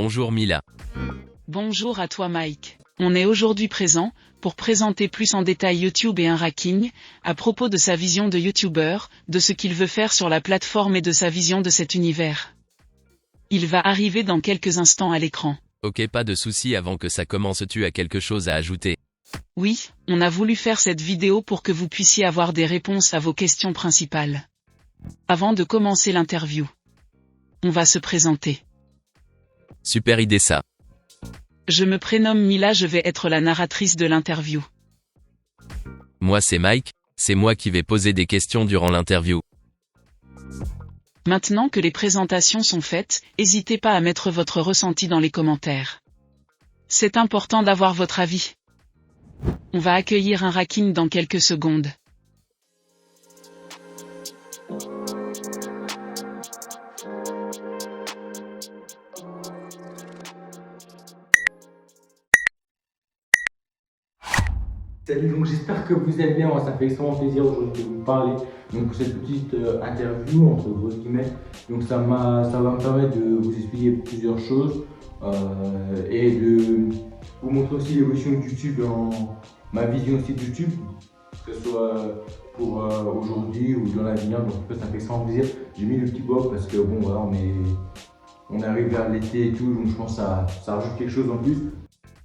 Bonjour Mila. Bonjour à toi Mike. On est aujourd'hui présent, pour présenter plus en détail YouTube et un Raking, à propos de sa vision de YouTuber, de ce qu'il veut faire sur la plateforme et de sa vision de cet univers. Il va arriver dans quelques instants à l'écran. Ok, pas de souci, avant que ça commence, tu as quelque chose à ajouter? Oui, on a voulu faire cette vidéo pour que vous puissiez avoir des réponses à vos questions principales. Avant de commencer l'interview, on va se présenter. Super idée ça. Je me prénomme Mila, je vais être la narratrice de l'interview. Moi c'est Mike, c'est moi qui vais poser des questions durant l'interview. Maintenant que les présentations sont faites, n'hésitez pas à mettre votre ressenti dans les commentaires. C'est important d'avoir votre avis. On va accueillir un Raking dans quelques secondes. Salut, donc j'espère que vous allez bien. Moi, ça me fait extrêmement plaisir aujourd'hui de vous parler donc, pour cette petite interview entre gros guillemets. Donc ça va me permettre de vous expliquer plusieurs choses et de vous montrer aussi l'évolution de YouTube, ma vision aussi de YouTube, que ce soit pour aujourd'hui ou dans l'avenir. Donc ça me fait extrêmement plaisir. J'ai mis le petit bob parce que bon voilà, on arrive vers l'été et tout, donc je pense que ça rajoute quelque chose en plus.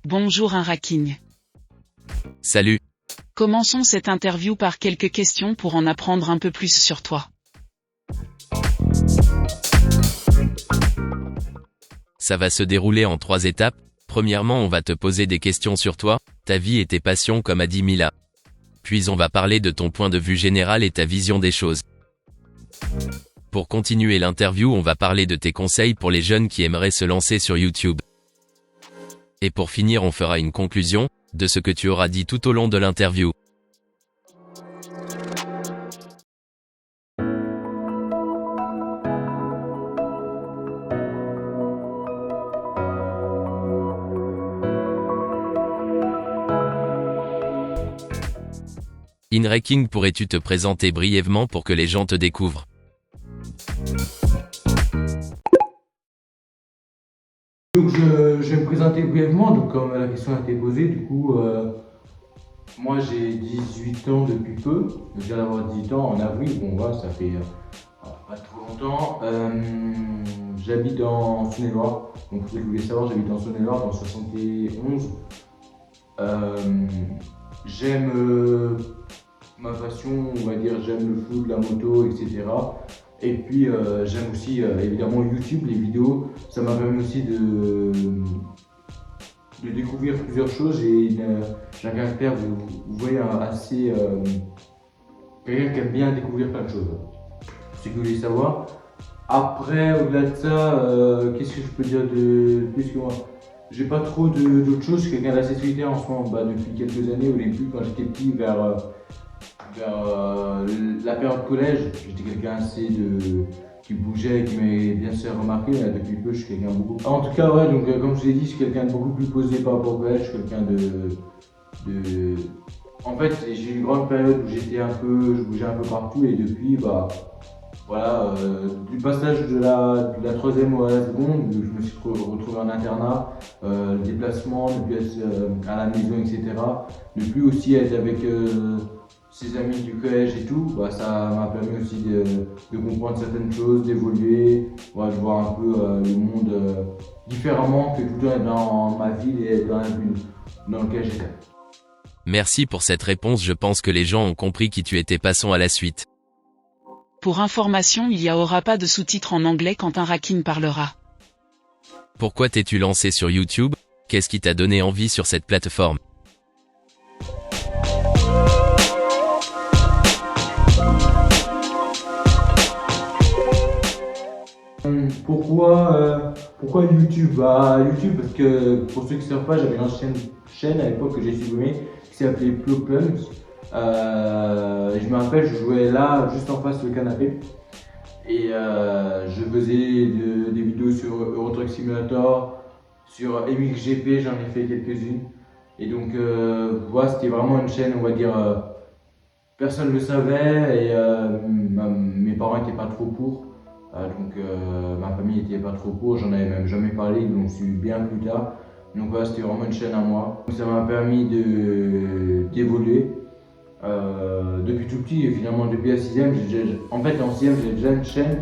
Bonjour un Raking. Salut. Commençons cette interview par quelques questions pour en apprendre un peu plus sur toi. Ça va se dérouler en 3 étapes. Premièrement, on va te poser des questions sur toi, ta vie et tes passions comme a dit Mila. Puis on va parler de ton point de vue général et ta vision des choses. Pour continuer l'interview, on va parler de tes conseils pour les jeunes qui aimeraient se lancer sur YouTube. Et pour finir, on fera une conclusion de ce que tu auras dit tout au long de l'interview. In Raking, pourrais-tu te présenter brièvement pour que les gens te découvrent? Donc je vais me présenter brièvement, donc comme la question a été posée, du coup moi j'ai 18 ans depuis peu, je viens d'avoir 18 ans en avril, bon voilà ça fait pas trop longtemps. J'habite en Saône-et-Loire, donc pour ceux qui voulaient savoir j'habite en Saône-et-Loire dans 71. J'aime ma passion, on va dire j'aime le foot, la moto, etc. Et puis j'aime aussi évidemment YouTube, les vidéos, ça m'a permis aussi de découvrir plusieurs choses. J'ai un caractère, vous voyez, assez... quelqu'un qui aime bien découvrir plein de choses, c'est ce que vous voulez savoir. Après, au-delà de ça, qu'est-ce que je peux dire de plus que moi? J'ai pas trop d'autres choses, je suis quelqu'un d'assez solitaire en ce moment, depuis quelques années. Au début, quand j'étais petit, vers la période collège, j'étais quelqu'un assez qui bougeait, qui m'avait bien se remarqué. Là, depuis peu, je suis quelqu'un beaucoup. En tout cas, ouais, donc comme je vous ai dit, je suis quelqu'un de beaucoup plus posé par rapport au collège. Je suis quelqu'un de. En fait, j'ai eu une grande période où je bougeais un peu partout, et depuis, voilà, du passage de la troisième à la seconde, je me suis retrouvé en internat, le déplacement, ne plus être à la maison, etc. Ne plus aussi être avec ses amis du collège et tout, ça m'a permis aussi de comprendre certaines choses, d'évoluer, de voir un peu le monde différemment que tout le temps être dans ma ville et dans la ville dans laquelle j'étais. Merci pour cette réponse, je pense que les gens ont compris qui tu étais. Passons à la suite. Pour information, il n'y aura pas de sous-titres en anglais quand un Raking parlera. Pourquoi t'es-tu lancé sur YouTube? Qu'est-ce qui t'a donné envie sur cette plateforme? Pourquoi YouTube? YouTube parce que pour ceux qui ne savent pas, j'avais une ancienne chaîne à l'époque que j'ai supprimée qui s'appelait Plopums. Je me rappelle, je jouais là juste en face du canapé et je faisais des vidéos sur Euro Truck Simulator, sur MXGP, j'en ai fait quelques-unes. Et donc voilà, c'était vraiment une chaîne, on va dire, personne ne le savait et mes parents n'étaient pas trop pour. Ma famille n'était pas trop pour, j'en avais même jamais parlé, donc je suis bien plus tard. Donc voilà, c'était vraiment une chaîne à moi. Ça m'a permis d'évoluer depuis tout petit, et finalement depuis la 6ème, en fait en 6ème j'ai déjà une chaîne.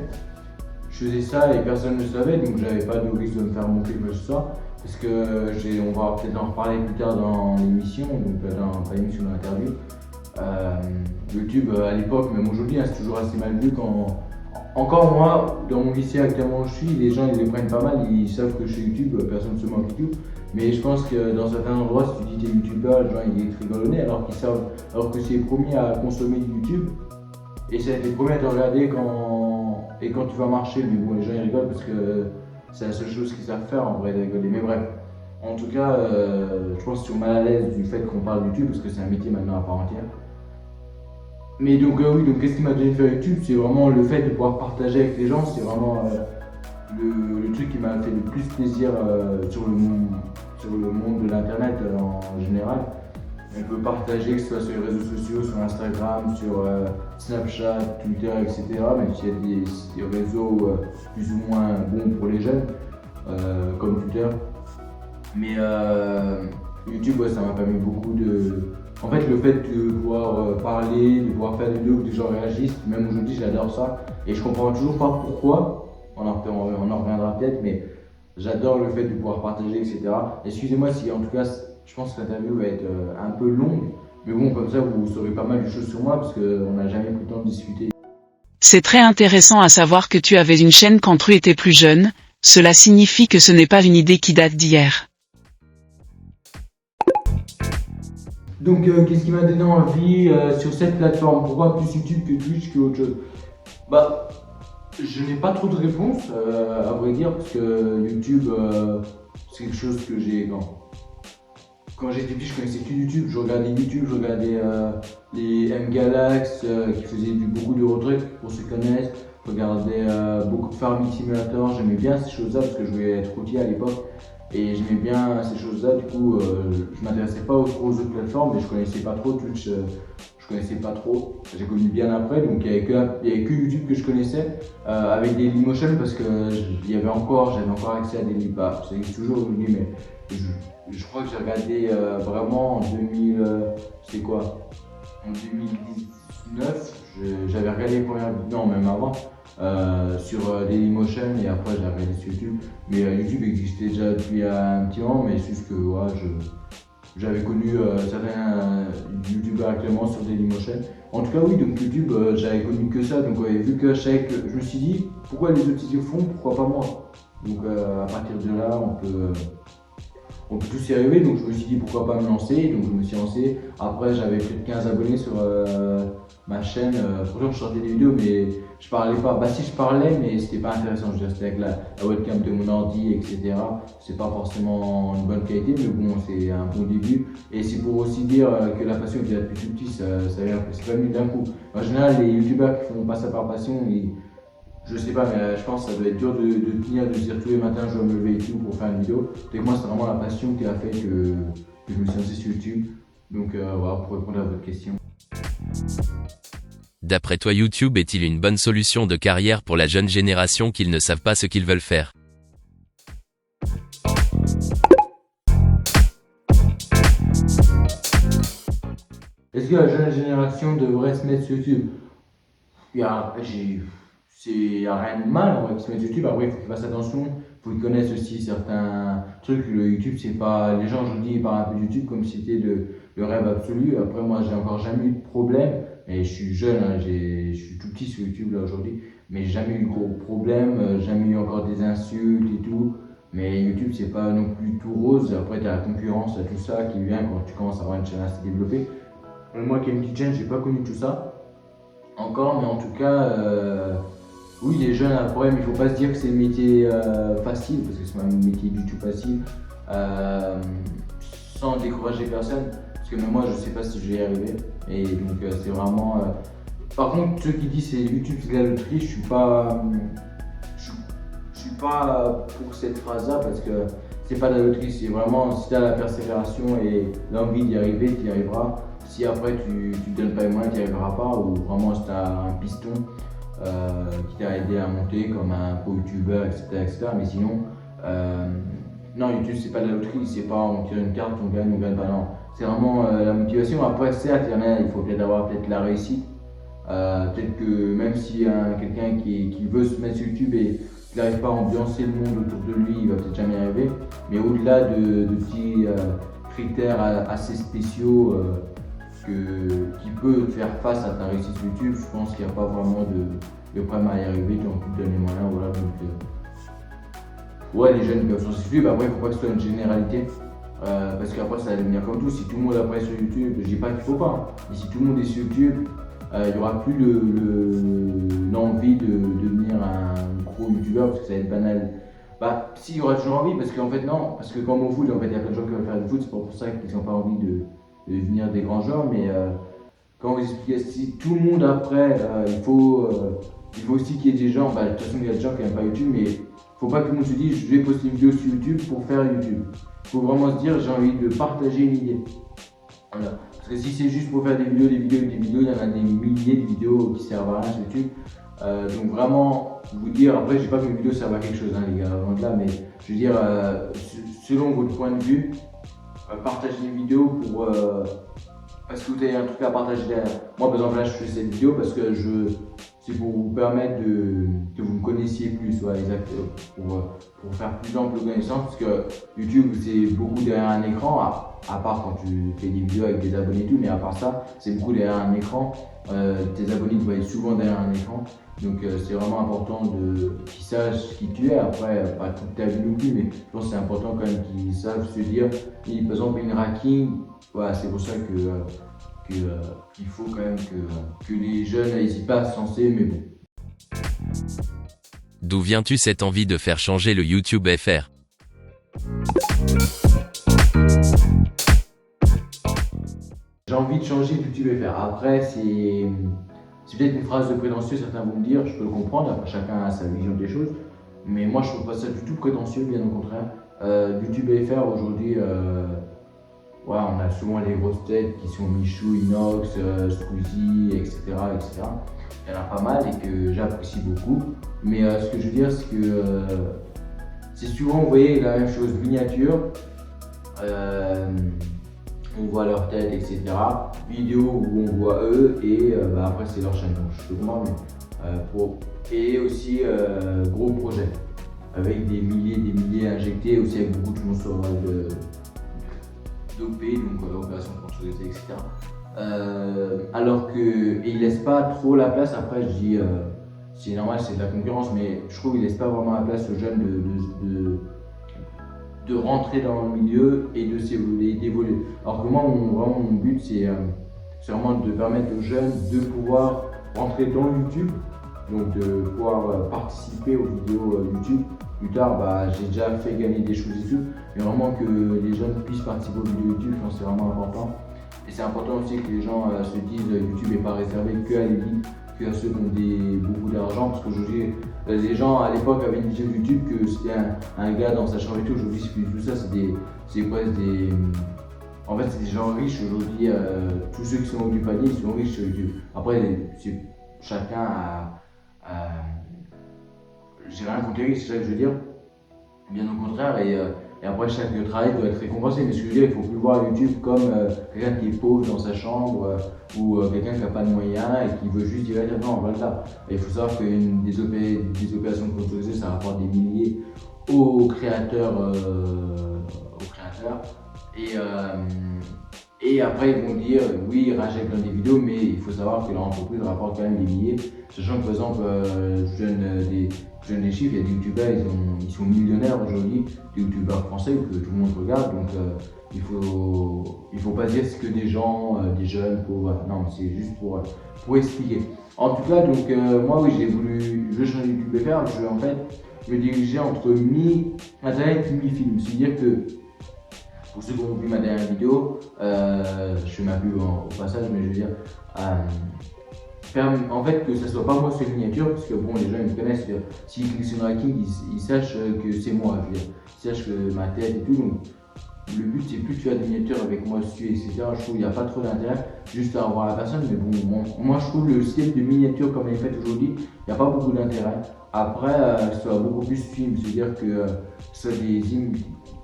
Je faisais ça et personne ne le savait, donc j'avais pas de risque de me faire monter comme ça. Parce que on va peut-être en reparler plus tard dans l'émission, donc pas l'émission, l'interview. YouTube à l'époque, même aujourd'hui, hein, c'est toujours assez mal vu quand. Encore moi, dans mon lycée actuellement où je suis, les gens ils les prennent pas mal, ils savent que je suis YouTube, personne ne se moque YouTube. Mais je pense que dans certains endroits, si tu dis t'es youtubeur, les gens ils te rigolent alors qu'ils savent, alors que c'est les premiers à consommer du YouTube. Et c'est les premiers à te regarder quand tu vas marcher. Mais bon, les gens ils rigolent parce que c'est la seule chose qu'ils savent faire en vrai, de rigoler. Mais bref, en tout cas, je pense qu'ils sont mal à l'aise du fait qu'on parle de YouTube parce que c'est un métier maintenant à part entière. Mais donc oui, donc qu'est-ce qui m'a donné de faire YouTube? C'est vraiment le fait de pouvoir partager avec les gens, c'est vraiment le truc qui m'a fait le plus plaisir sur le monde de l'internet en général. On peut partager, que ce soit sur les réseaux sociaux, sur Instagram, sur Snapchat, Twitter, etc. Même s'il y a des réseaux plus ou moins bons pour les jeunes, comme Twitter. Mais YouTube, ouais, ça m'a permis beaucoup de. En fait, le fait de pouvoir parler, de pouvoir faire des vidéos que des gens réagissent, même aujourd'hui, j'adore ça. Et je comprends toujours pas pourquoi, on en reviendra peut-être, mais j'adore le fait de pouvoir partager, etc. Excusez-moi si, en tout cas, je pense que l'interview va être un peu longue, mais bon, comme ça, vous saurez pas mal de choses sur moi, parce qu'on n'a jamais pris le temps de discuter. C'est très intéressant à savoir que tu avais une chaîne quand tu étais plus jeune, cela signifie que ce n'est pas une idée qui date d'hier. Donc, qu'est-ce qui m'a donné envie sur cette plateforme? Pourquoi plus YouTube que Twitch que autre chose? Bah, je n'ai pas trop de réponses, à vrai dire, parce que YouTube, c'est quelque chose que j'ai. Quand j'étais petit, je connaissais que YouTube. Je regardais YouTube, je regardais les M-Galax qui faisaient beaucoup de trucs, pour ceux qui connaissent. Je regardais beaucoup de Farming Simulator. J'aimais bien ces choses-là parce que je voulais être routier à l'époque. Et j'aimais bien ces choses-là, du coup je m'intéressais pas aux autres plateformes, mais je connaissais pas trop Twitch, je connaissais pas trop. J'ai connu bien après, donc il n'y avait que YouTube que je connaissais, avec Dailymotion parce que j'avais encore accès à Daily, bah, ça existe toujours aujourd'hui, mais je crois que j'ai regardé vraiment en 2000, c'est quoi, en 2019, j'avais regardé les premières, non même avant, sur Dailymotion et après j'ai regardé sur YouTube. Mais YouTube existait déjà depuis un petit moment, mais c'est juste que ouais, j'avais connu certains youtubeurs actuellement sur Dailymotion. En tout cas oui, donc YouTube j'avais connu que ça, donc ouais, vu que je me suis dit pourquoi les autres ils le font, pourquoi pas moi. Donc à partir de là on peut tous y arriver, donc je me suis dit pourquoi pas me lancer, donc je me suis lancé. Après j'avais plus de 15 abonnés sur ma chaîne, franchement je sortais des vidéos mais je parlais pas, bah si je parlais mais c'était pas intéressant, je restais avec la webcam de mon ordi, etc. C'est pas forcément une bonne qualité mais bon c'est un bon début. Et c'est pour aussi dire que la passion qui est depuis tout petit, c'est pas venu d'un coup. En général les youtubeurs qui font pas ça par passion, je sais pas, mais je pense que ça doit être dur de tenir, de se dire tous les matins je dois me lever et tout pour faire une vidéo. Et moi c'est vraiment la passion qui a fait que je me suis lancé sur YouTube. Donc voilà, pour répondre à votre question. D'après toi, YouTube est-il une bonne solution de carrière pour la jeune génération qui ne savent pas ce qu'ils veulent faire? Est-ce que la jeune génération devrait se mettre sur YouTube? Il y a rien de mal en vrai qu'ils se mettent sur YouTube. Après, il faut qu'ils fassent attention. Il faut qu'ils connaissent aussi certains trucs. Le YouTube, c'est pas. Les gens aujourd'hui ils parlent un peu de YouTube comme si c'était le rêve absolu. Après, moi, j'ai encore jamais eu de problème. Et je suis jeune, hein, je suis tout petit sur YouTube là aujourd'hui. Mais j'ai jamais eu de gros problèmes. Jamais eu encore des insultes et tout. Mais YouTube, c'est pas non plus tout rose. Après, tu as la concurrence, t'as tout ça qui vient quand tu commences à avoir une chaîne assez développée. Moi qui ai une petite chaîne, j'ai pas connu tout ça encore, mais en tout cas, oui, les jeunes a un problème. Il faut pas se dire que c'est un métier facile, parce que c'est pas un métier du tout facile, sans décourager personne, parce que même moi, je sais pas si je vais y arriver. Et donc, c'est vraiment. Par contre, ceux qui disent c'est YouTube, c'est de la loterie, je suis pas pour cette phrase-là, parce que c'est pas de la loterie, c'est vraiment si tu as la persévération et l'envie d'y arriver, tu y arriveras. Si après tu te donnes pas les moyens, tu n'y arriveras pas, ou vraiment si tu as un piston, qui t'a aidé à monter comme un pro youtubeur, etc. Mais sinon, non, YouTube c'est pas de la loterie, c'est pas on tire une carte, on gagne pas, non. C'est vraiment la motivation. Après, certes, il faut peut-être avoir la réussite. Peut-être que même si quelqu'un qui veut se mettre sur YouTube et qui n'arrive pas à ambiancer le monde autour de lui, il va peut-être jamais y arriver. Mais au-delà de petits critères assez spéciaux qui peut faire face à ta réussite sur YouTube, je pense qu'il n'y a pas vraiment de problème à y arriver, tu te donnes les moyens. Voilà, donc, ouais, les jeunes peuvent sur YouTube. Après, il ne faut pas que ce soit une généralité. Parce qu'après, ça va devenir comme tout. Si tout le monde après sur YouTube, je dis pas qu'il faut pas, hein. Mais si tout le monde est sur YouTube, il n'y aura plus l'envie de devenir un gros youtubeur parce que ça va être banal. Bah, si, il y aura toujours envie, parce qu'en fait, non. Parce que comme au foot, en fait, il y a plein de gens qui veulent faire du foot, c'est pas pour ça qu'ils n'ont pas envie de devenir des grands joueurs. Mais quand vous expliquez, si tout le monde après, il faut aussi qu'il y ait des gens, bah, de toute façon, il y a des gens qui n'aiment pas YouTube, mais faut pas que tout le monde se dise, je vais poster une vidéo sur YouTube pour faire YouTube. Il faut vraiment se dire, j'ai envie de partager une idée. Voilà. Parce que si c'est juste pour faire des vidéos, il y en a des milliers de vidéos qui servent à rien sur YouTube. Donc vraiment, vous dire, après je dis pas que mes vidéos servent à quelque chose, hein, les gars, avant de là, mais je veux dire, selon votre point de vue, partagez une vidéo parce que vous avez un truc à partager derrière. Moi par exemple là je fais cette vidéo parce que c'est pour vous permettre que vous me connaissiez plus, ouais, exact, pour faire plus ample connaissance, parce que YouTube c'est beaucoup derrière un écran, à part quand tu fais des vidéos avec des abonnés et tout, mais à part ça, c'est beaucoup derrière un écran. Tes abonnés doivent être souvent derrière un écran, donc c'est vraiment important qu'ils sachent qui tu es. Après, pas toute ta vie non plus, mais je pense que c'est important quand même qu'ils savent se dire, par exemple une racking, voilà, c'est pour ça qu'il faut quand même que les jeunes n'hésitent pas à se lancer, mais bon. D'où viens-tu cette envie de faire changer le YouTube FR? J'ai envie de changer le YouTube FR. Après, c'est peut-être une phrase de prétentieux, certains vont me dire, je peux le comprendre, après chacun a sa vision des choses, mais moi je ne trouve pas ça du tout prétentieux, bien au contraire. YouTube FR aujourd'hui, ouais, on a souvent les grosses têtes qui sont Michou, Inox, Squeezie, etc., etc. Il y en a pas mal et que j'apprécie beaucoup. Mais ce que je veux dire, c'est que c'est souvent, vous voyez, la même chose, miniature, on voit leur tête, etc. Vidéo où on voit eux et après c'est leur chaîne. Donc je peux comprendre, mais et aussi gros projet avec des milliers injectés, aussi avec beaucoup de monstres d'OP, donc opération sponsorisée, etc. Alors qu'ils ne laissent pas trop la place, après je dis, c'est normal, c'est de la concurrence, mais je trouve qu'ils ne laissent pas vraiment la place aux jeunes de rentrer dans le milieu et d'évoluer. Alors que moi, mon but, c'est vraiment de permettre aux jeunes de pouvoir rentrer dans YouTube, donc de pouvoir participer aux vidéos YouTube. Plus tard, j'ai déjà fait gagner des choses et tout, mais vraiment que les jeunes puissent participer aux vidéos YouTube, je pense que c'est vraiment important. Et c'est important aussi que les gens se disent YouTube n'est pas réservé que à l'élite, que à ceux qui ont beaucoup d'argent, parce qu'aujourd'hui, les gens à l'époque avaient une vision de YouTube que c'était un gars dans sa chambre et tout. Aujourd'hui, c'est plus tout ça, c'est presque des. En fait, c'est des gens riches aujourd'hui. Tous ceux qui sont au du panier, ils sont riches sur YouTube. Après, chacun j'ai rien contre les riches, c'est ça que je veux dire. Bien au contraire, et après chaque travail doit être récompensé. Mais ce que je veux dire, il ne faut plus voir YouTube comme quelqu'un qui est pauvre dans sa chambre ou quelqu'un qui n'a pas de moyens et qui veut juste dire non, voilà. Il faut savoir qu'une des opérations sponsorisées, ça rapporte des milliers aux créateurs. Et après, ils vont dire oui, ils rachètent dans des vidéos, mais il faut savoir que leur entreprise rapporte quand même des milliers. Sachant que par exemple, je donne des chiffres, il y a des youtubeurs, ils sont millionnaires aujourd'hui, des youtubeurs français que tout le monde regarde. Donc il faut pas dire ce que des gens, des jeunes, pauvres. Non, c'est juste pour expliquer. En tout cas, donc moi, oui, je veux changer YouTube FR. Je veux en fait me diriger entre mi-internet et mi-film. C'est-à-dire que pour ceux qui ont vu ma dernière vidéo, je fais ma pub au passage, mais je veux dire, en fait que ça soit pas moi sur les miniatures, parce que bon, les gens ils me connaissent, s'ils cliquent sur Hacking, ils sachent que c'est moi, je veux dire, ils sachent que ma tête et tout, donc le but c'est plus de faire des miniatures avec moi dessus, etc. Je trouve qu'il n'y a pas trop d'intérêt juste à avoir la personne, mais bon, moi je trouve le style de miniature comme elle est faite aujourd'hui, il n'y a pas beaucoup d'intérêt. Après, ça va beaucoup plus film, c'est-à-dire que ce soit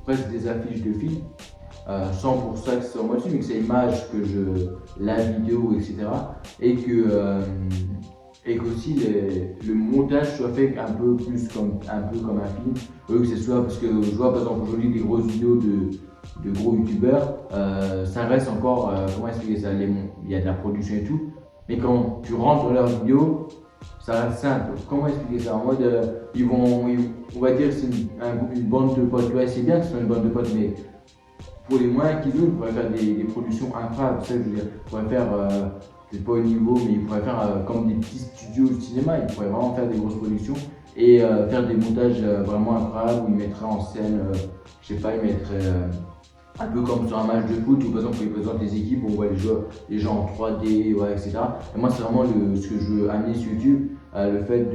presque des affiches de films, sans pour ça que ce soit moi dessus, mais que c'est l'image la vidéo, etc. Et qu'aussi le montage soit fait un peu comme un film, que ce soit, parce que je vois par exemple aujourd'hui des grosses vidéos de gros youtubeurs, ça reste encore, comment expliquer ça, il y a de la production et tout, mais quand tu rentres dans leur vidéo, ça reste simple. Comment expliquer ça? En mode, on va dire que c'est une bande de potes, ouais, c'est bien que ce soit une bande de potes, mais pour les moyens qu'ils ont, ils pourraient faire des productions incroyables. Ça, je veux dire, ils pourraient faire, c'est pas au niveau, mais ils pourraient faire comme des petits studios de cinéma, ils pourraient vraiment faire des grosses productions et faire des montages vraiment incroyables où ils mettraient en scène, je sais pas, ils mettraient un peu comme sur un match de foot où par exemple ils présentent les équipes, on voit les gens en 3D, ouais, etc. Et moi c'est vraiment ce que je veux amener sur YouTube, le fait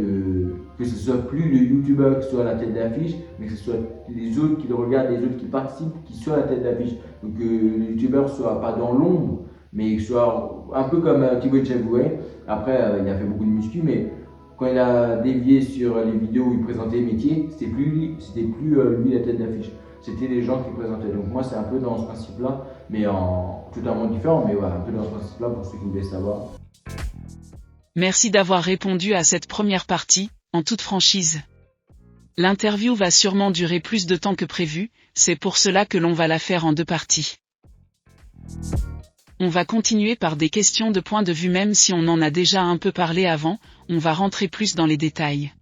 que ce soit plus le youtubeur qui soit à la tête d'affiche, mais que ce soit les autres qui le regardent, les autres qui participent, qui soient à la tête d'affiche. Donc que le youtubeur soit pas dans l'ombre, mais que soit un peu comme Thibaut Cheboué. Après il a fait beaucoup de muscu, mais quand il a dévié sur les vidéos où il présentait les métiers, c'était plus lui la tête d'affiche. C'était les gens qui présentaient. Donc moi c'est un peu dans ce principe-là, mais en totalement différent, mais voilà, un peu dans ce principe-là pour ceux qui voulaient savoir. Merci d'avoir répondu à cette première partie, en toute franchise. L'interview va sûrement durer plus de temps que prévu, c'est pour cela que l'on va la faire en 2 parties. On va continuer par des questions de point de vue même si on en a déjà un peu parlé avant, on va rentrer plus dans les détails.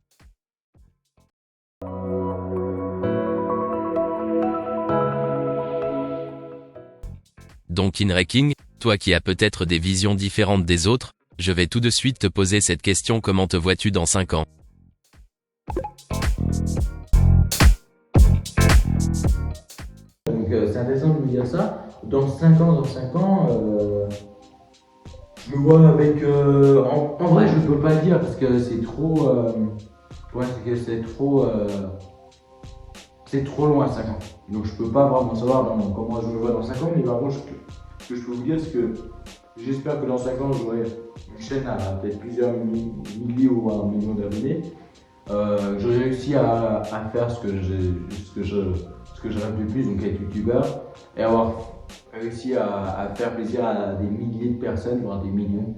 Donc InRaking, toi qui as peut-être des visions différentes des autres, je vais tout de suite te poser cette question: comment te vois-tu dans 5 ans? Donc c'est intéressant de me dire ça. Dans 5 ans, je me vois avec... en vrai je peux pas le dire parce que c'est trop... c'est trop loin 5 ans. Donc je peux pas vraiment savoir comment je me vois dans 5 ans, mais par contre ce que je peux vous dire c'est que j'espère que dans 5 ans j'aurai une chaîne à peut-être plusieurs milliers ou 1 million d'abonnés. J'aurai réussi à faire ce que je rêve le plus, donc être youtubeur, et avoir réussi à faire plaisir à des milliers de personnes, voire des millions.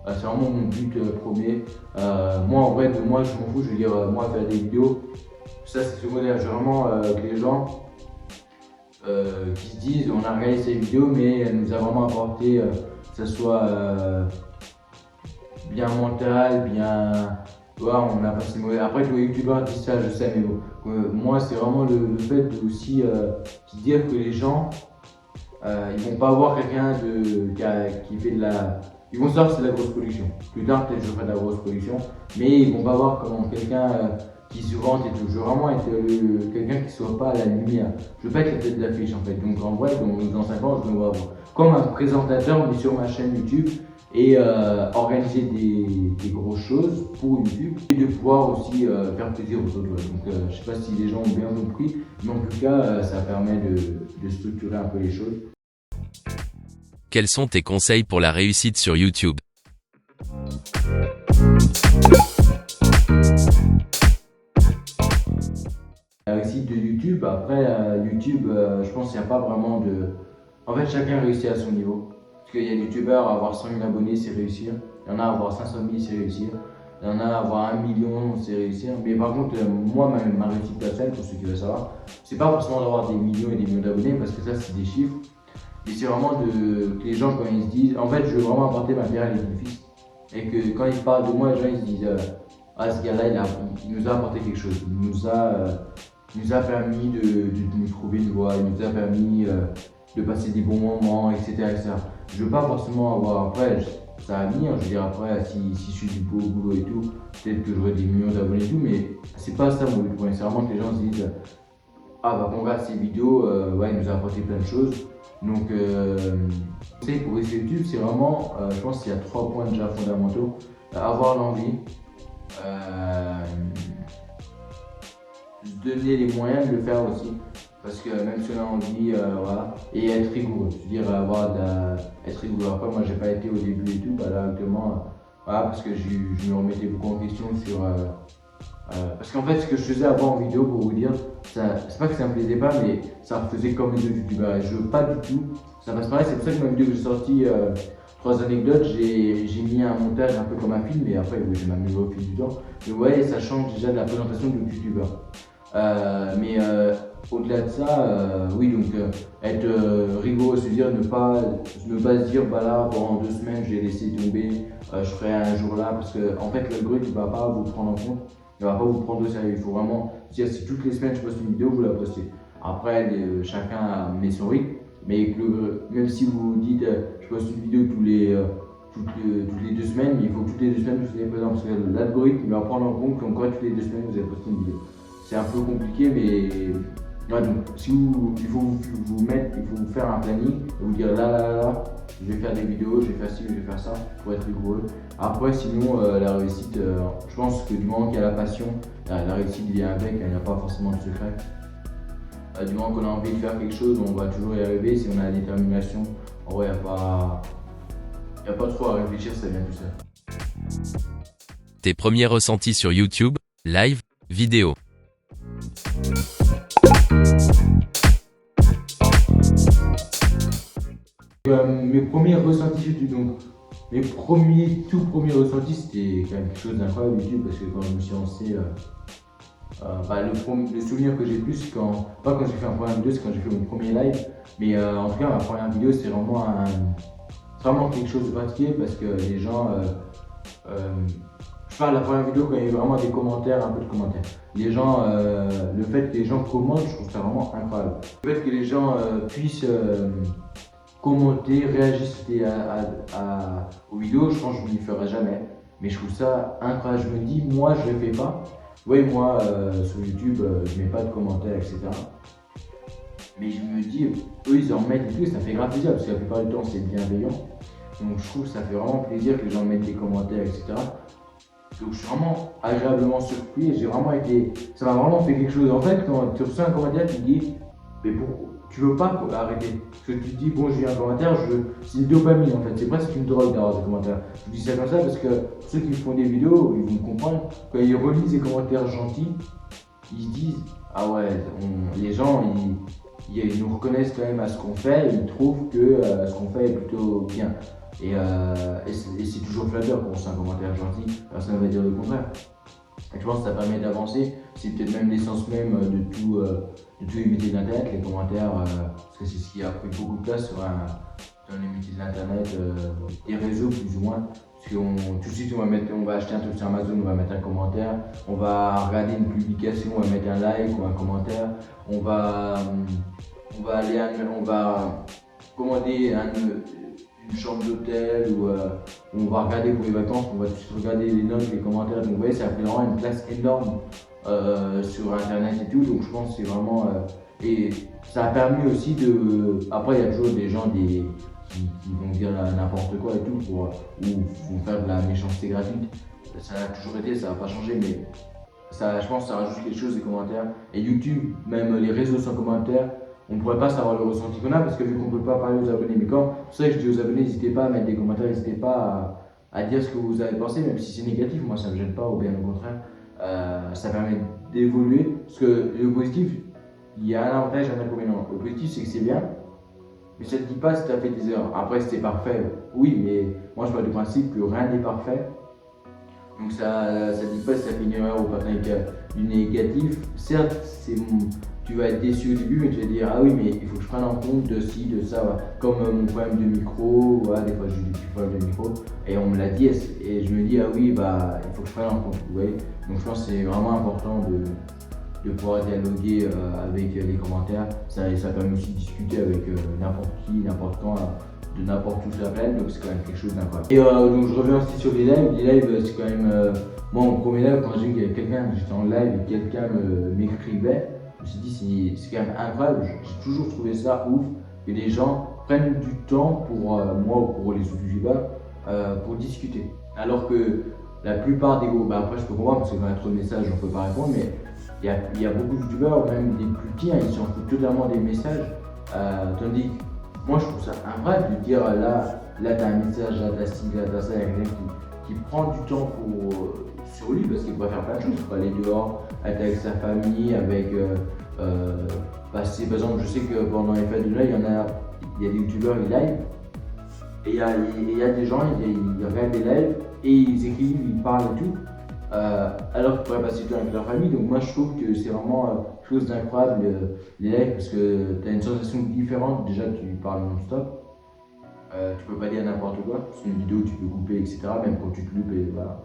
C'est vraiment mon but premier. Moi en vrai, de moi je m'en fous, je veux dire, moi faire des vidéos, ça c'est secondaire. Je veux vraiment que les gens qui se disent on a regardé ces vidéos mais elle nous a vraiment apporté, que ce soit bien mental, bien... Ouais, on a passé mauvais. Après, tous les youtubeurs disent ça, je sais, mais bon, moi, c'est vraiment le fait de aussi dire que les gens, ils vont pas voir quelqu'un qui fait de la... Ils vont savoir que c'est de la grosse production. Plus tard, peut-être je ferai de la grosse production, mais ils vont pas voir comment quelqu'un qui se vante et tout. Je veux vraiment être quelqu'un qui soit pas à la lumière. Je veux pas être la tête d'affiche en fait. Donc en vrai, dans 5 ans, je me vois comme un présentateur, mais sur ma chaîne YouTube, et organiser des grosses choses pour YouTube et de pouvoir aussi faire plaisir aux autres. Donc je sais pas si les gens ont bien compris, mais en tout cas ça permet de structurer un peu les choses. Quels sont tes conseils pour la réussite sur YouTube? La réussite de YouTube, après YouTube, je pense qu'il n'y a pas vraiment de... En fait chacun réussit à son niveau. Parce qu'il y a des youtubeurs, avoir 100 000 abonnés, c'est réussir. Il y en a avoir 500 000, c'est réussir. Il y en a avoir 1 million, c'est réussir. Mais par contre, moi, ma réussite personnelle, pour ceux qui veulent savoir, c'est pas forcément d'avoir des millions et des millions d'abonnés, parce que ça, c'est des chiffres. Et c'est vraiment que les gens, quand ils se disent, en fait, je veux vraiment apporter ma pierre à l'édifice. Et que quand ils parlent de moi, les gens, ils se disent, ah, ce gars-là, il nous a apporté quelque chose. Il nous a permis de nous trouver une voie. Il nous a permis de passer des bons moments, etc., etc. Je veux pas forcément avoir, après ça va venir, je veux dire après si je suis du beau boulot et tout, peut-être que j'aurai des millions d'abonnés et tout, mais c'est pas ça mon but, c'est vraiment que les gens se disent ah bah on regarde ces vidéos, ouais il nous a apporté plein de choses. Donc pour réussir YouTube c'est vraiment, je pense qu'il y a 3 points déjà fondamentaux. Avoir l'envie, se donner les moyens de le faire aussi. Parce que même si on a envie, voilà, et être rigoureux, c'est-à-dire être rigoureux. Après, moi, j'ai pas été au début et tout, bah là, actuellement, voilà, parce que je me remettais beaucoup en question sur. Parce qu'en fait, ce que je faisais avant en vidéo, pour vous dire, c'est pas que ça me plaisait pas, mais ça me faisait comme les autres youtubeurs. Et je veux pas du tout. Ça passe pareil, c'est pour ça que ma vidéo que j'ai sortie, 3 anecdotes, j'ai mis un montage un peu comme un film, et après, oui, je m'améliore au fil du temps. Mais vous voyez, ça change déjà de la présentation du youtubeur. Mais au-delà de ça, oui, donc être rigoureux, se dire ne pas se dire bah là pendant 2 semaines je vais laisser tomber, je ferai un jour là, parce que en fait l'algorithme ne va pas vous prendre en compte, il ne va pas vous prendre au sérieux. Il faut vraiment dire si toutes les semaines je poste une vidéo, vous la postez. Après, chacun met son rythme, mais même si vous dites je poste une vidéo toutes les 2 semaines, mais il faut que toutes les 2 semaines vous soyez présent, parce que l'algorithme va prendre en compte qu'en quoi toutes les 2 semaines vous avez posté une vidéo. C'est un peu compliqué, mais ouais, donc, si il faut vous faire un planning et vous dire là, je vais faire des vidéos, je vais faire ci, je vais faire ça pour être rigoureux. Après, sinon, la réussite, je pense que du moment qu'il y a la passion, la réussite vient avec, il n'y a pas forcément de secret. Du moment qu'on a envie de faire quelque chose, on va toujours y arriver. Si on a la détermination, en vrai, il n'y a pas trop à réfléchir, ça vient tout seul. Tes premiers ressentis sur YouTube, live, vidéo. Mes premiers ressentis YouTube, donc tout premiers ressentis, c'était quand même quelque chose d'incroyable YouTube, parce que quand je me suis lancé, le souvenir que j'ai plus, pas quand j'ai fait un première vidéo, c'est quand j'ai fait mon premier live, mais en tout cas ma première vidéo c'est vraiment quelque chose de particulier, parce que les gens, je parle de la première vidéo quand il y a eu vraiment des commentaires, un peu de commentaires. Les gens, le fait que les gens commentent, je trouve ça vraiment incroyable. Le fait que les gens puissent commenter, réagissent aux vidéos, je pense que je ne m'y ferai jamais. Mais je trouve ça incroyable. Je me dis, moi je ne le fais pas. Oui, moi sur YouTube, je ne mets pas de commentaires, etc. Mais je me dis, eux ils en mettent et tout, et ça fait grave plaisir, parce que la plupart du temps c'est bienveillant. Donc je trouve que ça fait vraiment plaisir que les gens mettent des commentaires, etc. Donc je suis vraiment agréablement surpris, et ça m'a vraiment fait quelque chose. En fait, quand tu reçois un commentaire, tu te dis, mais pourquoi tu veux pas arrêter? Parce que tu te dis, bon, j'ai eu un commentaire, c'est une dopamine en fait, c'est presque une drogue d'avoir des commentaires. Je dis ça comme ça parce que ceux qui font des vidéos, ils vont comprendre, quand ils relisent des commentaires gentils, ils se disent, ah ouais, les gens, ils nous reconnaissent quand même à ce qu'on fait, et ils trouvent que ce qu'on fait est plutôt bien. Et c'est toujours flatteur quand c'est un commentaire gentil, personne ne va dire le contraire. Et je pense que ça permet d'avancer, c'est peut-être même l'essence même de tout les métiers d'internet, les commentaires, parce que c'est ce qui a pris beaucoup de place dans les métiers de l'internet, des réseaux plus ou moins. Parce que tout de suite on va acheter un truc sur Amazon, on va mettre un commentaire, on va regarder une publication, on va mettre un like ou un commentaire, on va commander une chambre d'hôtel, ou on va regarder pour les vacances, on va tout de suite regarder les notes, les commentaires. Donc vous voyez, ça a pris vraiment une place énorme sur internet et tout. Donc je pense que c'est vraiment et ça a permis aussi après il y a toujours des gens qui vont dire n'importe quoi et tout, ou vont faire de la méchanceté gratuite. Ça a toujours été, ça n'a pas changé, mais je pense que ça rajoute quelque chose, les commentaires. Et YouTube, même les réseaux sans commentaires, on ne pourrait pas savoir le ressenti qu'on a, parce que vu qu'on ne peut pas parler aux abonnés. Mais c'est ça que je dis aux abonnés, n'hésitez pas à mettre des commentaires, n'hésitez pas à dire ce que vous avez pensé, même si c'est négatif, moi ça ne me gêne pas, ou bien au contraire. Ça permet d'évoluer, parce que le positif, il y a un avantage et un inconvénient. Le positif, c'est que c'est bien, mais ça ne te dit pas si tu as fait des erreurs. Après, si c'est parfait, oui, mais moi je pars du principe que rien n'est parfait. Donc ça ne dit pas si tu as fait une erreur ou pas du négatif. Certes, tu vas être déçu au début, mais tu vas dire ah oui, mais il faut que je prenne en compte de ci, de ça, voilà. Comme mon problème de micro, voilà, des fois j'ai des petits problèmes de micro, et on me l'a dit, et je me dis ah oui, bah il faut que je prenne en compte, vous voyez. Donc je pense que c'est vraiment important de pouvoir dialoguer avec les commentaires. Ça permet aussi de discuter avec n'importe qui, n'importe quand, de n'importe où sur la planète, donc c'est quand même quelque chose d'incroyable. Et donc je reviens aussi sur les lives, c'est quand même, moi mon premier live, quand j'ai vu qu'il y avait quelqu'un, j'étais en live et quelqu'un m'écrivait, je me suis dit c'est quand même incroyable, j'ai toujours trouvé ça ouf, que les gens prennent du temps pour moi ou pour les autres youtubeurs pour discuter. Alors que la plupart des groupes, après je peux comprendre parce que quand il y a trop de messages on peut pas répondre, mais il y a beaucoup de youtubeurs, même des plus petits, hein, ils s'en foutent totalement des messages. Tandis que moi je trouve ça incroyable de dire là t'as un message, là t'as ci, là t'as ça, il y a quelqu'un qui prend du temps sur lui parce qu'il pourrait faire plein de choses. Il pourrait aller dehors, être avec sa famille, avec passer. Par exemple, je sais que pendant les fêtes de Noël, il y a des youtubeurs, ils live. Et il y a des gens, ils regardent des lives et ils écrivent, ils parlent et tout. Alors qu'ils pourraient passer du temps avec leur famille. Donc moi je trouve que c'est vraiment quelque chose d'incroyable les lives parce que tu as une sensation différente. Déjà tu parles non-stop. Tu peux pas dire n'importe quoi. C'est une vidéo, tu peux couper, etc. Même quand tu te loupes et voilà.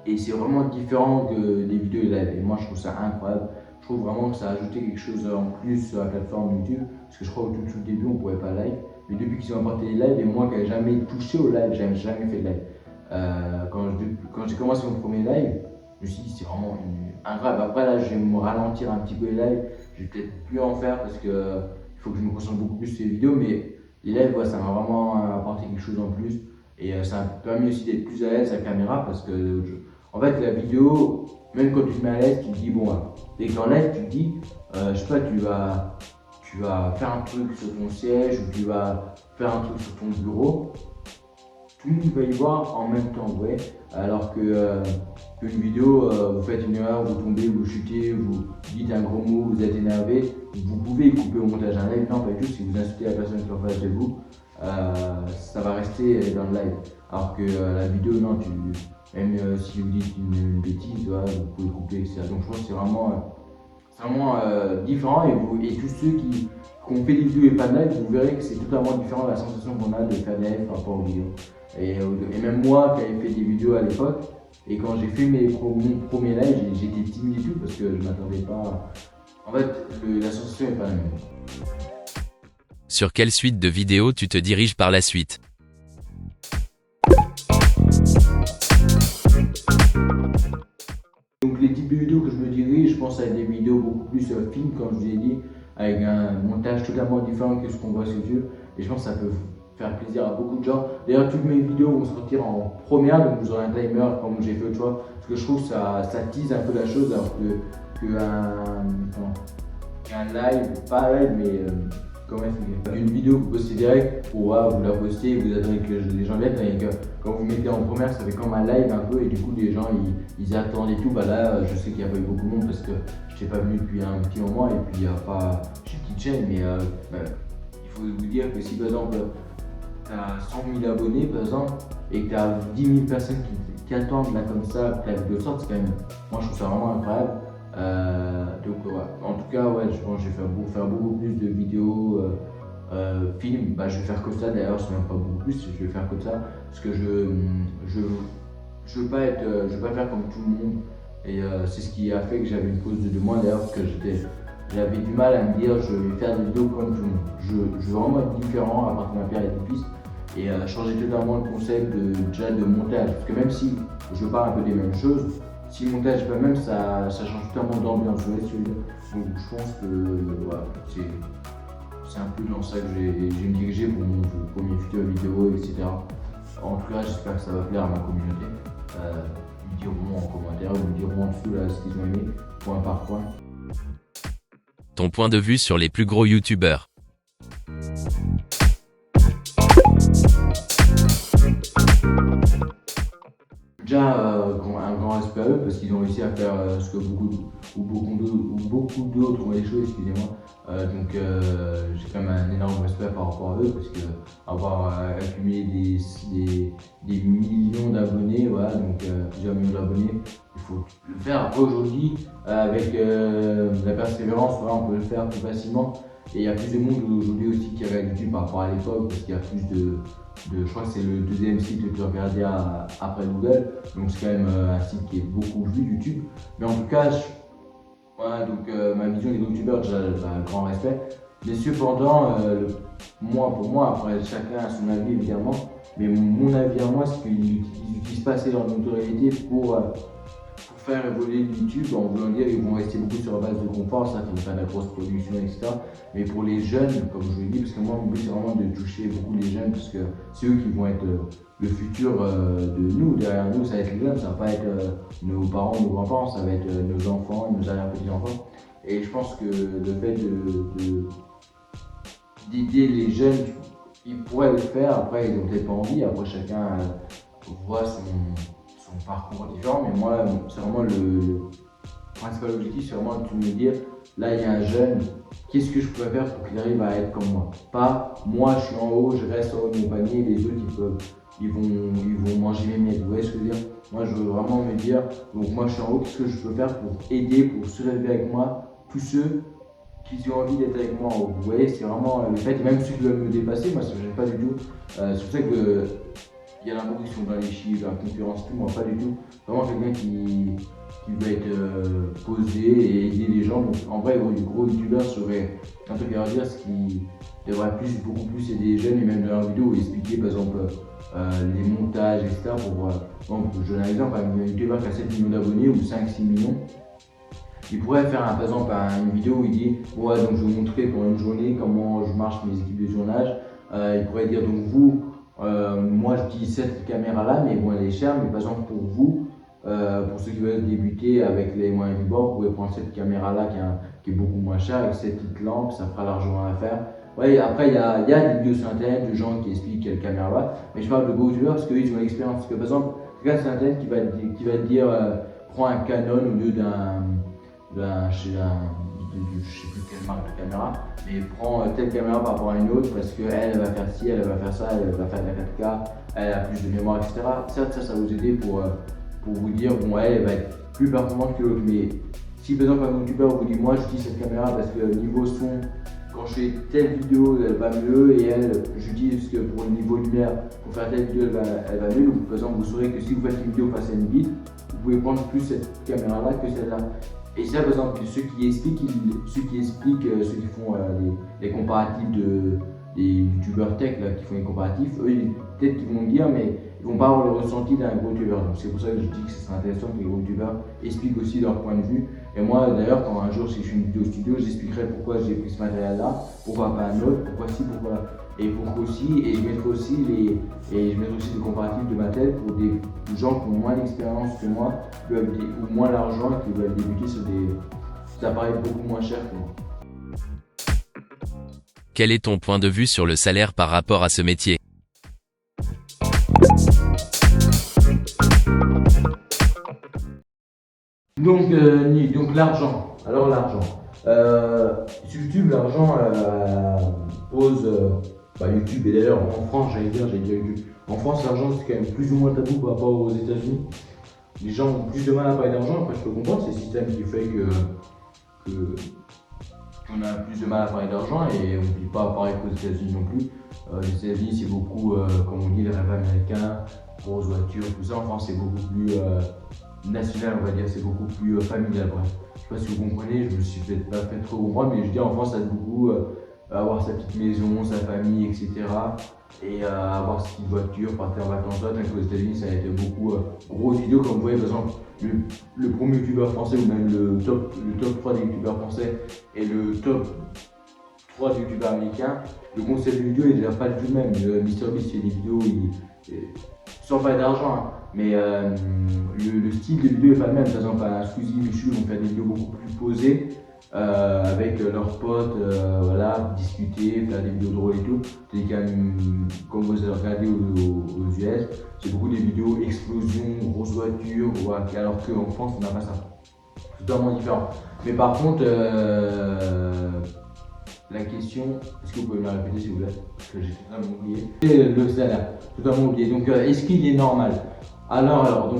Et c'est vraiment différent que des vidéos live. Et moi je trouve ça incroyable. Je trouve vraiment que ça a ajouté quelque chose en plus sur la plateforme YouTube. Parce que je crois que tout le début on pouvait pas live. Mais depuis qu'ils ont apporté les lives, et moi qui n'avais jamais touché au live, j'avais jamais fait de live. Quand j'ai commencé mon premier live, je me suis dit c'est vraiment incroyable. Après là je vais me ralentir un petit peu les lives. Je vais peut-être plus en faire parce qu'il faut que je me concentre beaucoup plus sur les vidéos. Mais les lives, ouais, ça m'a vraiment apporté quelque chose en plus. Et ça m'a permis aussi d'être plus à l'aise à la caméra parce que en fait la vidéo, même quand tu te mets à l'aise, tu te dis bon, dès que t'enlèves, tu te dis, je sais pas, tu vas faire un truc sur ton siège ou tu vas faire un truc sur ton bureau. Tout le monde va y voir en même temps, ouais. Alors qu'une vidéo, vous faites une erreur, vous tombez, vous chutez, vous dites un gros mot, vous êtes énervé, vous pouvez couper au montage un live. Non, pas du tout, si vous insultez la personne qui est en face de vous, ça va rester dans le live. Alors que la vidéo, non, même si vous dites une bêtise, voilà, vous pouvez couper, etc. Donc je pense que c'est vraiment différent et tous ceux qui ont fait des vidéos et pas de live, vous verrez que c'est totalement différent la sensation qu'on a de faire des lives par rapport aux vidéos. Et même moi qui avais fait des vidéos à l'époque, et quand j'ai fait mon premier live, j'étais timide et tout parce que je m'attendais pas. En fait, la sensation n'est pas la même. Sur quelle suite de vidéos tu te diriges par la suite? Donc les types de vidéos que je me dirige, je pense à des vidéos beaucoup plus films, comme je vous ai dit, avec un montage totalement différent que ce qu'on voit sur YouTube. Et je pense que ça peut faire plaisir à beaucoup de gens. D'ailleurs, toutes mes vidéos vont sortir en première, donc vous aurez un timer comme j'ai fait l'autre fois. Parce que je trouve que ça tease un peu la chose, alors qu'un live, pas live, mais comment est-ce que une vidéo que vous postez direct, pour vous la postez, vous attendez que les gens viennent. Et quand vous mettez en première, ça fait comme un live un peu, et du coup, les gens ils attendent et tout. Bah là, je sais qu'il n'y a pas eu beaucoup de monde parce que je n'étais pas venu depuis un petit moment, et puis il n'y a pas. Je suis petite chaîne, mais il faut vous dire que si par exemple tu as 100 000 abonnés par exemple et que tu as 10 000 personnes qui attendent là comme ça que la vidéo sorte, c'est quand même, moi je trouve ça vraiment incroyable. Donc ouais. En tout cas ouais, je pense que je vais faire beaucoup plus de vidéos films. Bah, je vais faire que ça d'ailleurs, c'est même pas beaucoup plus, je vais faire que ça parce que je veux pas faire comme tout le monde. Et c'est ce qui a fait que j'avais une pause de 2 mois d'ailleurs, parce que j'avais du mal à me dire je vais faire des vidéos comme tout le monde. Je veux vraiment être différent à partir de ma pierre et des pistes et changer totalement le concept de montage. Parce que même si je parle un peu des mêmes choses, si le montage n'est pas le même, ça change totalement d'ambiance. Donc je pense que voilà, c'est un peu dans ça que je vais me diriger pour mon premier futur vidéo, etc. En tout cas, j'espère que ça va plaire à ma communauté. Ils me diront en commentaire, ils me diront en dessous là ce qu'ils ont aimé, point par point. Ton point de vue sur les plus gros youtubeurs. Déjà, un grand respect à eux parce qu'ils ont réussi à faire ce que beaucoup d'autres ont échoué, excusez-moi. Donc j'ai quand même un énorme respect par rapport à eux parce que avoir accumulé des millions d'abonnés, voilà, donc plusieurs millions d'abonnés, il faut le faire. Après aujourd'hui, avec la persévérance, voilà, on peut le faire plus facilement. Et il y a plus de monde aujourd'hui aussi qui regarde YouTube par rapport à l'époque parce qu'il y a plus de je crois que c'est le deuxième site le plus regardé après Google, donc c'est quand même un site qui est beaucoup vu, YouTube. Mais en tout cas, voilà, donc ma vision des youtubeurs, déjà un grand respect. Mais cependant, pour moi, après chacun a son avis évidemment, mais mon avis à moi, c'est qu'ils n'utilisent pas assez leur notoriété pour faire évoluer YouTube, en voulant dire qu'ils vont rester beaucoup sur la base de confort, ça qui vont faire de la grosse production, etc. Mais pour les jeunes, comme je vous l'ai dit, parce que moi, mon but c'est vraiment de toucher beaucoup les jeunes, parce que c'est eux qui vont être le futur de nous. Derrière nous, ça va être les jeunes, ça va pas être nos parents, nos grands-parents, ça va être nos enfants, nos arrière-petits-enfants. Et je pense que le fait d'aider les jeunes, ils pourraient le faire, après ils n'ont peut-être pas envie, après chacun voit son parcours différent, mais moi c'est vraiment le principal objectif, c'est vraiment de me dire, là il y a un jeune, qu'est-ce que je pourrais faire pour qu'il arrive à être comme moi? Pas, moi je suis en haut, je reste en haut de mon panier, les autres ils vont manger mes miettes, vous voyez ce que je veux dire? Moi je veux vraiment me dire, donc moi je suis en haut, qu'est-ce que je peux faire pour aider, pour se relever avec moi, tous ceux qui ont envie d'être avec moi en haut. Vous voyez, c'est vraiment le fait, même ceux qui veulent me dépasser, moi ça ne me gêne pas du tout. C'est pour ça que il y en a beaucoup qui sont dans les chiffres, dans la concurrence, tout, moi pas du tout. Vraiment quelqu'un qui veut être posé et aider les gens. Donc, en vrai, les gros youtubeurs seraient un truc à redire, ce qui devrait beaucoup plus aider les jeunes, et même dans leurs vidéos, expliquer par exemple les montages, etc. Pour, je donne un exemple, un youtubeur qui a 7 millions d'abonnés ou 5-6 millions. Il pourrait faire par exemple une vidéo où il dit ouais, donc je vais vous montrer pour une journée comment je marche mes équipes de tournage. Il pourrait dire donc vous, moi je dis cette caméra là, mais bon elle est chère, mais par exemple pour vous, pour ceux qui veulent débuter avec les moyens du bord, vous pouvez prendre cette caméra là qui est beaucoup moins chère, avec cette petite lampe, ça fera largement l'affaire. Ouais, après il y a des vidéos sur internet de gens qui expliquent quelle caméra va, mais je parle de gros youtubeurs parce qu'eux ils ont l'expérience. Parce que par exemple, quelqu'un sur internet qui va te dire prends un Canon au lieu je sais plus quelle marque de caméra, mais prends telle caméra par rapport à une autre parce qu'elle va faire ci, elle va faire ça, elle va faire de la 4K, elle a plus de mémoire, etc. Certes, ça va vous aider pour vous dire, bon, elle va être plus performante que l'autre. Mais si par exemple un youtubeur vous dit, moi j'utilise cette caméra parce que niveau son, quand je fais telle vidéo, elle va mieux, et elle, j'utilise parce que pour le niveau lumière, pour faire telle vidéo, elle va mieux. Donc par exemple, vous saurez que si vous faites une vidéo face à une vitre, vous pouvez prendre plus cette caméra-là que celle-là. Et ça, par exemple, ceux qui expliquent, ceux qui font les comparatifs des youtubeurs tech là, qui font les comparatifs, eux, peut-être qu'ils vont le dire, mais ils vont pas avoir le ressenti d'un gros youtubeur. Donc c'est pour ça que je dis que c'est intéressant que les gros youtubeurs expliquent aussi leur point de vue. Et moi, d'ailleurs, quand un jour, si je fais une vidéo studio, j'expliquerai pourquoi j'ai pris ce matériel-là, pourquoi pas un autre, pourquoi ci, pourquoi. Et pourquoi aussi, et je mettrai aussi des comparatifs de matériel pour des gens qui ont moins d'expérience que moi, ou moins d'argent et qui veulent débuter sur des appareils beaucoup moins chers que moi. Quel est ton point de vue sur le salaire par rapport à ce métier? Donc l'argent. Alors l'argent. Sur YouTube, l'argent pose. YouTube, et d'ailleurs en France, j'allais dire YouTube. En France, l'argent c'est quand même plus ou moins tabou par rapport aux États-Unis. Les gens ont plus de mal à parler d'argent. Après, je peux comprendre, c'est le système qui fait qu'on a plus de mal à parler d'argent, et on ne vit pas pareil qu'aux États-Unis non plus. Les États-Unis, c'est beaucoup, comme on dit, les rêves américains, grosses voitures, tout ça. En France, c'est beaucoup plus national, on va dire, c'est beaucoup plus familial. Bref, je sais pas si vous comprenez, je me suis peut-être pas fait trop comprendre, mais je dis en France, ça a beaucoup avoir sa petite maison, sa famille, etc. Et avoir sa petite voiture, partir en vacances. Tandis qu'aux États-Unis, ça a été beaucoup grosses vidéos, comme vous voyez, par exemple, le premier youtubeur français, ou même le top 3 des youtubeurs français et le top 3 des youtubeurs américains, le concept de vidéo est déjà pas du tout le même. MrBeast fait des vidéos, sans parler d'argent, hein, mais le style de vidéo est pas le même. Par exemple, un Squeezie, Michu vont faire des vidéos beaucoup plus posées, avec leurs potes, voilà, discuter, faire des vidéos drôles et tout. C'est comme vous avez regardé aux US, c'est beaucoup des vidéos explosion, grosses voitures, voilà, alors qu'en France on n'a pas ça. C'est totalement différent. Mais par contre, la question, est-ce que vous pouvez me la répéter s'il vous plaît? Parce que j'ai totalement oublié. C'est le salaire, totalement oublié. Donc est-ce qu'il est normal? Alors,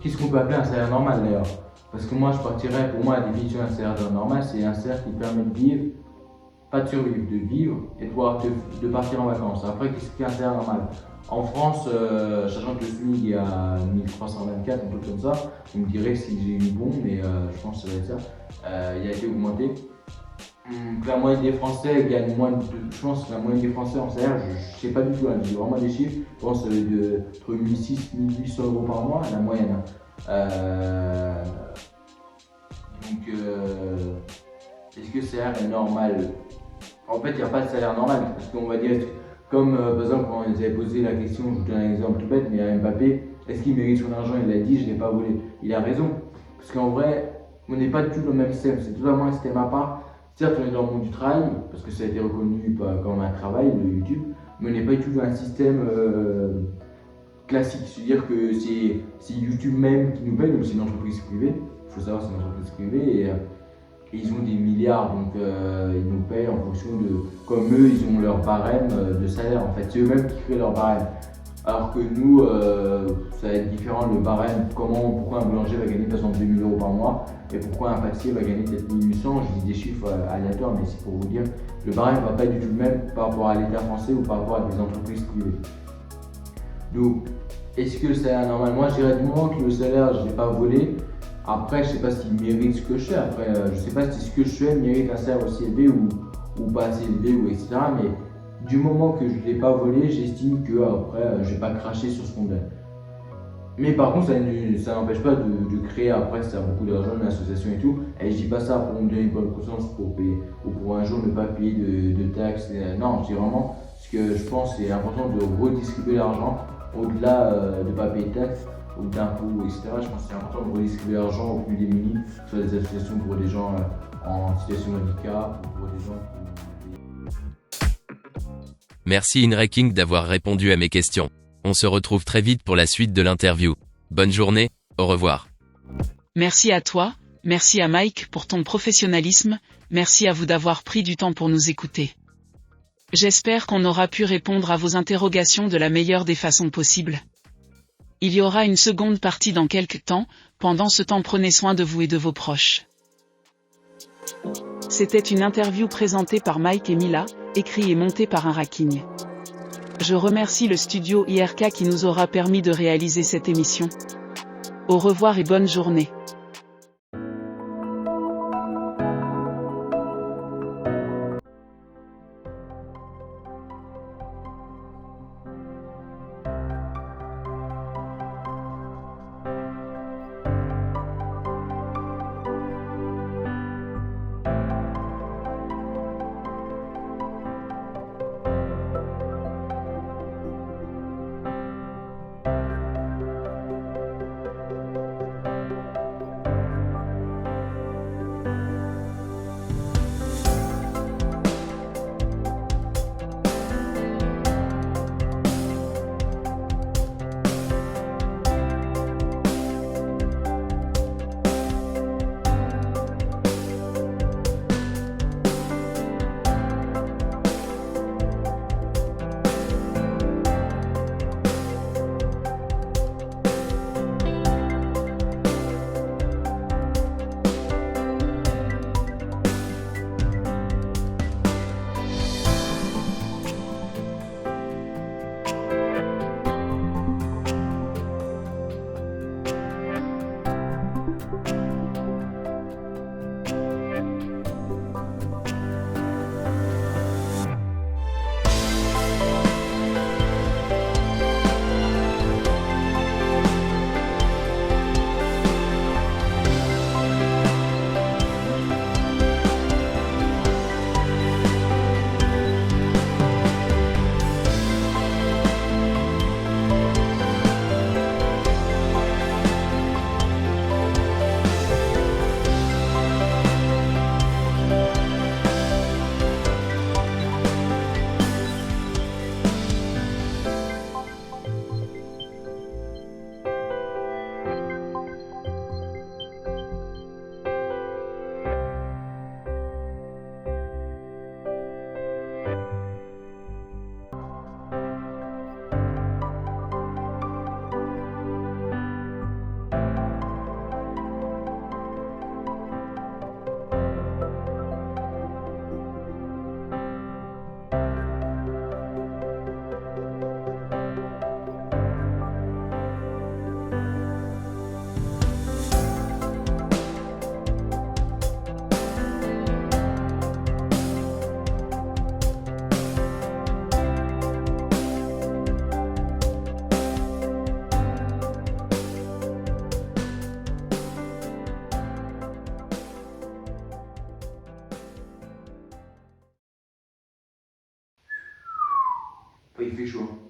qu'est-ce qu'on peut appeler un salaire normal d'ailleurs? Parce que moi je partirais, pour moi la définition d'un salaire normal, c'est un salaire qui permet de vivre, pas de survivre, de vivre et de partir en vacances. Après, qu'est-ce qu'est un salaire normal? En France, sachant que le SMIC est à 1324, un peu comme ça, vous me direz si j'ai eu bon, mais je pense que ça va être ça. Il a été augmenté. La moyenne des Français gagne moins de. Je pense que la moyenne des Français en salaire, je ne sais pas du tout, hein, j'ai vraiment des chiffres. Je pense entre 1600 et 1800 euros par mois, la moyenne. Donc, est-ce que le salaire est normal? En fait, il n'y a pas de salaire normal, parce qu'on va dire, comme par exemple, quand on nous avait posé la question, je vous donne un exemple tout bête, mais à Mbappé, est-ce qu'il mérite son argent? Il a dit, je ne l'ai pas volé. Il a raison, parce qu'en vrai, on n'est pas du tout dans le même système, c'est totalement un système à part. Certes, on est dans le monde du travail, parce que ça a été reconnu comme un travail, le YouTube, mais on n'est pas du tout dans un système classique. C'est-à-dire que c'est YouTube même qui nous paye, donc c'est une entreprise privée. Il faut savoir, c'est une entreprise privée et ils ont des milliards, donc ils nous payent en fonction de. Comme eux, ils ont leur barème de salaire en fait. C'est eux-mêmes qui créent leur barème. Alors que nous, ça va être différent le barème. Pourquoi un boulanger va gagner par exemple 2 000 € par mois et pourquoi un pâtissier va gagner peut-être 1 800. Je dis des chiffres aléatoires, mais c'est pour vous dire, le barème ne va pas du tout le même par rapport à l'État français ou par rapport à des entreprises privées. Donc, est-ce que le salaire est normal? Moi, je dirais du moment que le salaire, je ne l'ai pas volé. Après, je ne sais pas s'il mérite ce que je fais. Après, je ne sais pas si ce que je fais mérite un salaire aussi élevé ou pas assez élevé, ou etc. Mais du moment que je ne l'ai pas volé, j'estime que après, je ne vais pas cracher sur ce qu'on donne. Mais par contre, ça n'empêche pas de créer après, si ça a beaucoup d'argent, une association et tout. Et je dis pas ça pour me donner une bonne conscience pour payer, ou pour un jour ne pas payer de taxes. Non, je dis vraiment ce que je pense c'est important de redistribuer l'argent au-delà de ne pas payer de taxes ou d'impôts, etc. Je pense que c'est important de redistribuer l'argent aux plus démunis, que ce soit des associations pour des gens en situation de handicap ou pour des gens qui... Merci InRaking d'avoir répondu à mes questions. On se retrouve très vite pour la suite de l'interview. Bonne journée, au revoir. Merci à toi, merci à Mike pour ton professionnalisme, merci à vous d'avoir pris du temps pour nous écouter. J'espère qu'on aura pu répondre à vos interrogations de la meilleure des façons possibles. Il y aura une seconde partie dans quelques temps, pendant ce temps prenez soin de vous et de vos proches. C'était une interview présentée par Mike et Mila, écrit et monté par InRaking. Je remercie le studio IRK qui nous aura permis de réaliser cette émission. Au revoir et bonne journée. Il fait chaud.